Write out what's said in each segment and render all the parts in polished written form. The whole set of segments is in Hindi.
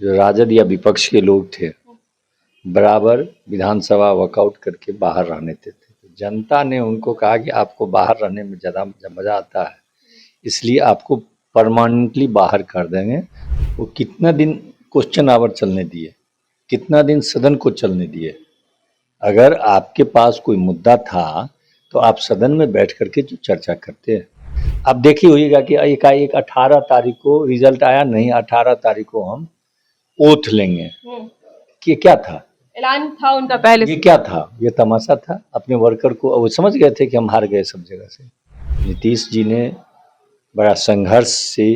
जो राजद या विपक्ष के लोग थे बराबर विधानसभा वॉकआउट करके बाहर रहने देते थे। जनता ने उनको कहा कि आपको बाहर रहने में ज़्यादा मज़ा आता है, इसलिए आपको परमानेंटली बाहर कर देंगे। वो कितना दिन क्वेश्चन आवर चलने दिए, कितना दिन सदन को चलने दिए। अगर आपके पास कोई मुद्दा था तो आप सदन में बैठ करके जो चर्चा करते हैं। आप देखिए होइएगा कि एकाएक 18 तारीख को रिजल्ट आया नहीं, 18 तारीख को हम ओथ लेंगे। कि क्या था, ऐलान था उनका पहले ये क्या था, ये तमाशा था। अपने वर्कर को वो समझ गए थे कि हम हार गए सब जगह से। नीतीश जी ने बड़ा संघर्ष से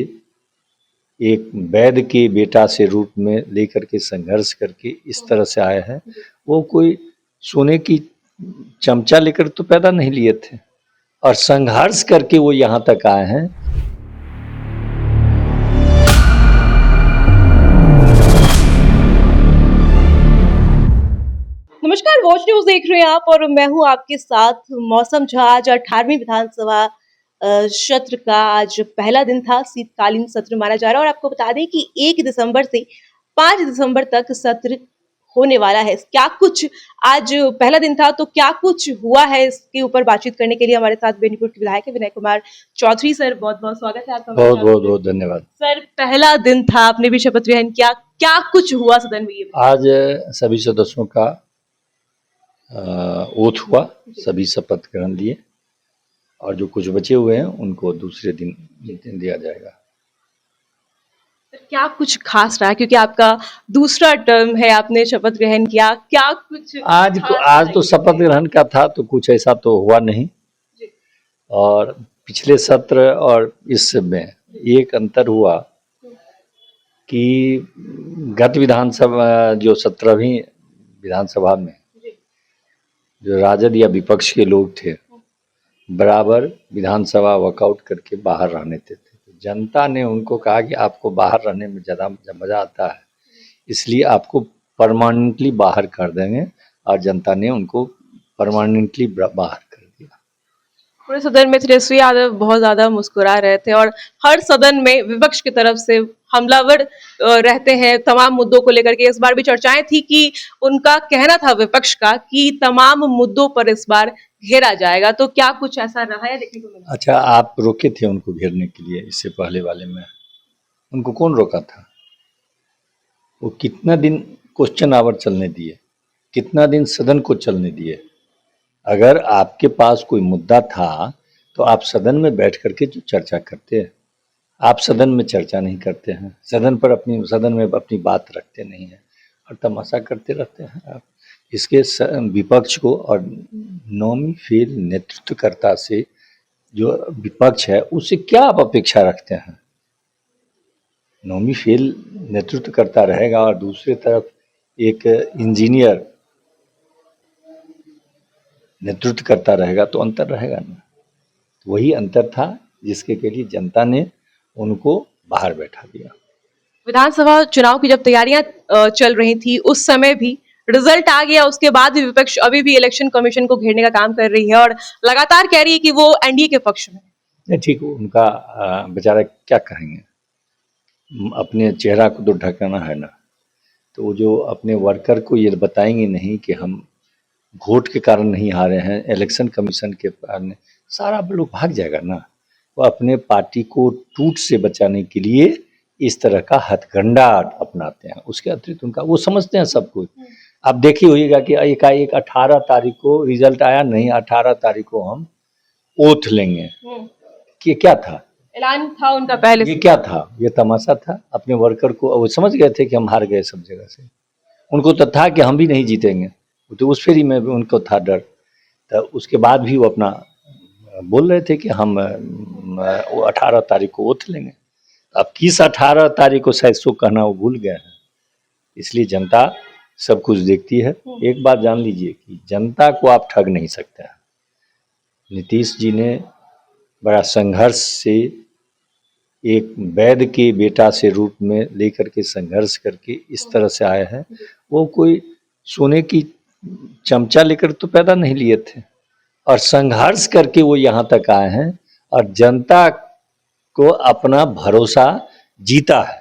एक वैद्य के बेटा से रूप में लेकर के संघर्ष करके इस तरह से आए हैं। वो कोई सोने की चमचा लेकर तो पैदा नहीं लिए थे, और संघर्ष करके वो यहाँ तक आए हैं। नमस्कार, वॉच न्यूज देख रहे हैं आप और मैं हूं आपके साथ मौसम झा। आज 18वीं विधानसभा सत्र का आज पहला दिन था। शीतकालीन सत्र माना जा रहा है और आपको बता दें कि 1 दिसंबर से 5 दिसंबर तक सत्र होने वाला है। क्या कुछ आज पहला दिन था तो क्या कुछ हुआ है, इसके ऊपर बातचीत करने के लिए हमारे साथ बेनीपुर के विधायक विनय कुमार चौधरी सर, बहुत बहुत स्वागत है आपका। बहुत बहुत बहुत धन्यवाद सर। पहला दिन था, आपने भी शपथ ग्रहण किया, क्या कुछ हुआ सदन में? ये आज सभी सदस्यों का ओथ हुआ, सभी शपथ ग्रहण लिए, और जो कुछ बचे हुए हैं उनको दूसरे दिन दिया जाएगा। क्या कुछ खास रहा, क्योंकि आपका दूसरा टर्म है, आपने शपथ ग्रहण किया, क्या कुछ आज तो शपथ ग्रहण का था तो कुछ ऐसा तो हुआ नहीं। और पिछले सत्र और इस में एक अंतर हुआ कि गत विधानसभा जो 17वीं विधानसभा में जो राजद या विपक्ष के लोग थे बराबर विधानसभा वॉकआउट करके बाहर रहने देते थे। जनता ने उनको कहा कि आपको बाहर रहने में ज़्यादा मज़ा आता है, इसलिए आपको परमानेंटली बाहर कर देंगे, और जनता ने उनको परमानेंटली बाहर कर दिया। पूरे सदन में तेजस्वी यादव बहुत ज्यादा मुस्कुरा रहे थे और हर सदन में विपक्ष की तरफ से हमलावर रहते हैं तमाम मुद्दों को लेकर के। इस बार भी चर्चाएं थी कि उनका कहना था विपक्ष का कि तमाम मुद्दों पर इस बार घेरा जाएगा, तो क्या कुछ ऐसा रहा है देखने को मिला? अच्छा, आप रोके थे उनको घेरने के लिए? इससे पहले वाले में उनको कौन रोका था? वो कितना दिन क्वेश्चन आवर चलने दिए, कितना दिन सदन को चलने दिए। अगर आपके पास कोई मुद्दा था तो आप सदन में बैठ करके जो चर्चा करते हैं। आप सदन में चर्चा नहीं करते हैं, सदन में अपनी बात रखते नहीं हैं और तमाशा करते रहते हैं आप। इसके विपक्ष को और नौमी फेल नेतृत्वकर्ता से, जो विपक्ष है उससे क्या आप अपेक्षा रखते हैं? नौमी फेल नेतृत्व करता रहेगा और दूसरी तरफ एक इंजीनियर नेतृत्व करता रहेगा, तो अंतर रहेगा ना। वही अंतर था जिसके के लिए जनता ने उनको बाहर बैठा दिया। विधानसभा चुनाव की जब तैयारियां चल रही थी उस समय भी रिजल्ट आ गया, उसके बाद भी विपक्ष अभी भी इलेक्शन कमीशन को घेरने का काम कर रही है और लगातार कह रही है कि वो एनडीए के पक्ष में। नहीं, ठीक, उनका बेचारा क्या कहेंगे, अपने चेहरा को तो ढकाना है ना। तो वो जो अपने वर्कर को ये बताएंगे नहीं कि हम वोट के कारण नहीं हारे हैं, इलेक्शन कमीशन के कारण, सारा लोग भाग जाएगा ना। वो अपने पार्टी को टूट से बचाने के लिए इस तरह का हथकंडा अपनाते हैं। उसके अतिरिक्त उनका वो समझते हैं सब कुछ। आप देखिए होइएगा कि एकाएक 18 तारीख को रिजल्ट आया नहीं, 18 तारीख को हम ओथ लेंगे। कि क्या था, ऐलान था उनका पहले ये क्या था, ये तमाशा था। अपने वर्कर को वो समझ गए थे कि हम हार गए सब जगह से। उनको तो था कि हम भी नहीं जीतेंगे, तो उस फेरी में भी उनको था डर। तो उसके बाद भी वो अपना बोल रहे थे कि हम 18 तारीख को ओथ लेंगे। अब किस 18 तारीख को शायद सो कहना वो भूल गए हैं। इसलिए जनता सब कुछ देखती है। एक बात जान लीजिए कि जनता को आप ठग नहीं सकते हैं। नीतीश जी ने बड़ा संघर्ष से एक वैद्य के बेटा से रूप में लेकर के संघर्ष करके इस तरह से आए हैं। वो कोई सोने की चमचा लेकर तो पैदा नहीं लिए थे, और संघर्ष करके वो यहाँ तक आए हैं और जनता को अपना भरोसा जीता है।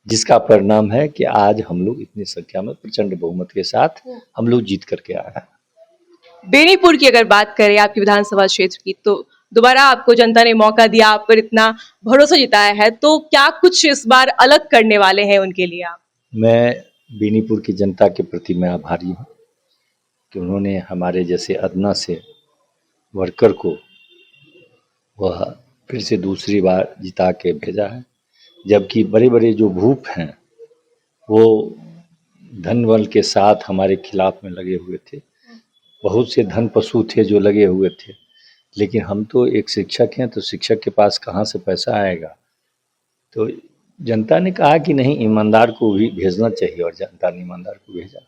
जिसका परिणाम है कि आज हम लोग इतनी संख्या में प्रचंड बहुमत के साथ हम लोग जीत करके आए हैं। बेनीपुर की अगर बात करें आपकी विधानसभा क्षेत्र की, तो दोबारा आपको जनता ने मौका दिया, आप पर इतना भरोसा जताया है, तो क्या कुछ इस बार अलग करने वाले हैं उनके लिए आप? मैं बेनीपुर की जनता के प्रति मैं आभारी हूँ कि उन्होंने हमारे जैसे अदना से वर्कर को वह फिर से दूसरी बार जिता के भेजा है, जबकि बड़े बड़े जो भूप हैं वो धन बल के साथ हमारे खिलाफ में लगे हुए थे, बहुत से धन पशु थे जो लगे हुए थे, लेकिन हम तो एक शिक्षक हैं, तो शिक्षक के पास कहाँ से पैसा आएगा। तो जनता ने कहा कि नहीं, ईमानदार को भी भेजना चाहिए, और जनता ने ईमानदार को भेजा।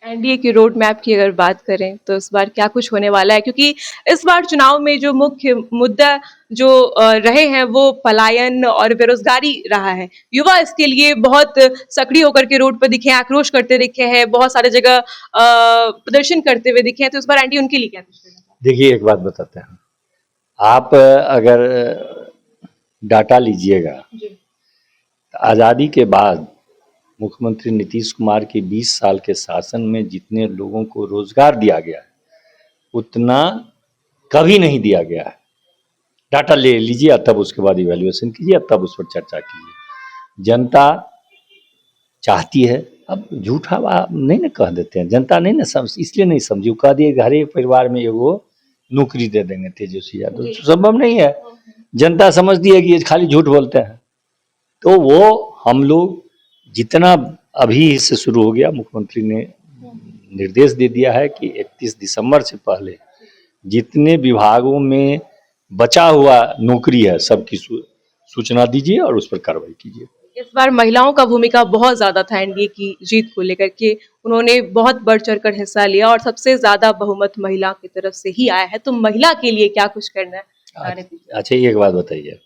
एनडीए की रोड मैप की अगर बात करें तो इस बार क्या कुछ होने वाला है, क्योंकि इस बार चुनाव में जो मुख्य मुद्दा जो रहे हैं वो पलायन और बेरोजगारी रहा है। युवा इसके लिए बहुत सक्रिय होकर के रोड पर दिखे हैं, आक्रोश करते दिखे हैं, बहुत सारे जगह प्रदर्शन करते हुए दिखे हैं, तो इस बार एनडीए उनके लिए क्या कुछ करना? देखिए, एक बात बताते हैं, आप अगर डाटा लीजिएगा, आज़ादी के बाद मुख्यमंत्री नीतीश कुमार के 20 साल के शासन में जितने लोगों को रोजगार दिया गया है उतना कभी नहीं दिया गया है। डाटा ले लीजिए, तब उसके बाद इवैल्यूएशन कीजिए, तब उस पर चर्चा कीजिए। जनता चाहती है, अब झूठा बात नहीं ना कह देते हैं, जनता नहीं ना समझ, इसलिए नहीं समझी, कह दिए हर एक परिवार में एगो नौकरी दे देंगे तेजस्वी यादव, संभव नहीं है। जनता समझती है कि ये खाली झूठ बोलते हैं। तो वो हम लोग जितना अभी से शुरू हो गया, मुख्यमंत्री ने निर्देश दे दिया है कि 31 दिसंबर से पहले जितने विभागों में बचा हुआ नौकरी है सबकी सूचना दीजिए और उस पर कार्रवाई कीजिए। इस बार महिलाओं का भूमिका बहुत ज्यादा था एनडीए की जीत को लेकर के, उन्होंने बहुत बढ़ चढ़कर हिस्सा लिया और सबसे ज्यादा बहुमत महिला की तरफ से ही आया है, तो महिला के लिए क्या कुछ करना है? अच्छा, एक बात बताइए,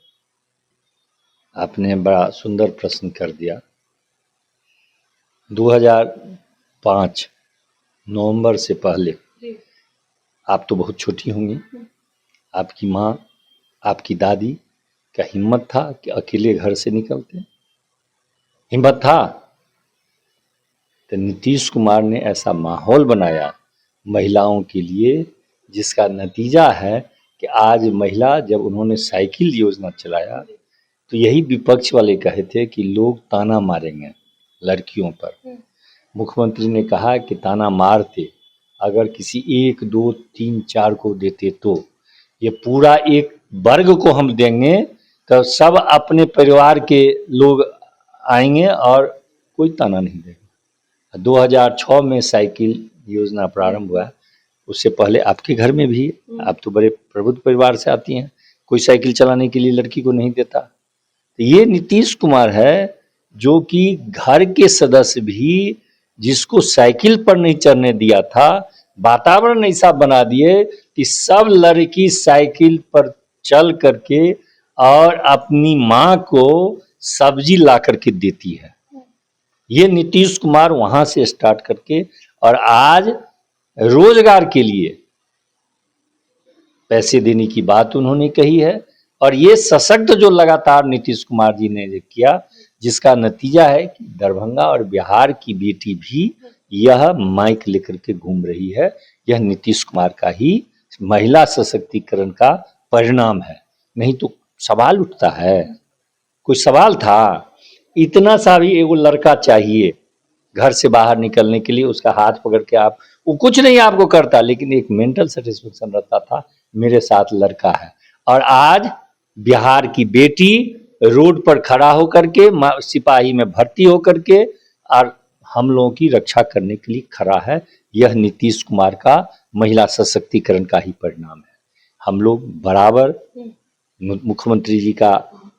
आपने बड़ा सुंदर प्रश्न कर दिया। 2005 नवंबर से पहले, आप तो बहुत छोटी होंगी, आपकी माँ, आपकी दादी का हिम्मत था कि अकेले घर से निकलते? हिम्मत था? तो नीतीश कुमार ने ऐसा माहौल बनाया महिलाओं के लिए, जिसका नतीजा है कि आज महिला, जब उन्होंने साइकिल योजना चलाया तो यही विपक्ष वाले कहे थे कि लोग ताना मारेंगे लड़कियों पर। मुख्यमंत्री ने कहा कि ताना मारते, अगर किसी 1, 2, 3, 4 को देते तो ये पूरा एक वर्ग को हम देंगे, तो सब अपने परिवार के लोग आएंगे और कोई ताना नहीं देगा। 2006 में साइकिल योजना प्रारंभ हुआ, उससे पहले आपके घर में भी, आप तो बड़े प्रबुद्ध परिवार से आती हैं, कोई साइकिल चलाने के लिए लड़की को नहीं देता। तो ये नीतीश कुमार है जो कि घर के सदस्य भी जिसको साइकिल पर नहीं चढ़ने दिया था, वातावरण ऐसा बना दिए कि सब लड़की साइकिल पर चल करके और अपनी माँ को सब्जी ला करके देती है। ये नीतीश कुमार वहां से स्टार्ट करके, और आज रोजगार के लिए पैसे देने की बात उन्होंने कही है, और ये सशक्त जो लगातार नीतीश कुमार जी ने किया, जिसका नतीजा है कि दरभंगा और बिहार की बेटी भी यह माइक लेकर के घूम रही है। यह नीतीश कुमार का ही महिला सशक्तिकरण का परिणाम है। नहीं तो सवाल उठता है, कोई सवाल था? इतना सा भी एगो लड़का चाहिए घर से बाहर निकलने के लिए, उसका हाथ पकड़ के आप, वो कुछ नहीं आपको करता, लेकिन एक मेंटल सेटिस्फेक्शन रहता था, मेरे साथ लड़का है। और आज बिहार की बेटी रोड पर खड़ा होकर के, सिपाही में भर्ती होकर के, और हम लोगों की रक्षा करने के लिए खड़ा है। यह नीतीश कुमार का महिला सशक्तिकरण का ही परिणाम है। हम लोग बराबर, मुख्यमंत्री जी का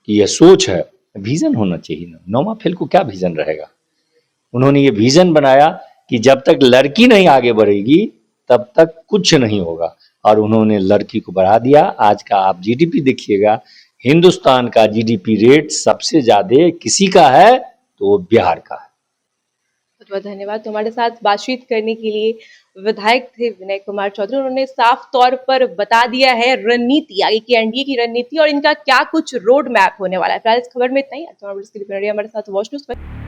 यह सोच है, विजन होना चाहिए ना, नौमा फेल को क्या विजन रहेगा। उन्होंने ये विजन बनाया कि जब तक लड़की नहीं आगे बढ़ेगी तब तक कुछ नहीं होगा, और उन्होंने लड़की को बढ़ा दिया। आज का आप जीडीपी देखिएगा, हिंदुस्तान का जीडीपी रेट सबसे ज्यादा किसी का है तो वो बिहार का है। बहुत बहुत धन्यवाद। तो हमारे साथ बातचीत करने के लिए विधायक थे विनय कुमार चौधरी। उन्होंने साफ तौर पर बता दिया है रणनीति, आगे की एनडीए की रणनीति और इनका क्या कुछ रोड मैप होने वाला है। फिलहाल इस खबर में इतना ही। हमारे साथ वॉच न्यूज पर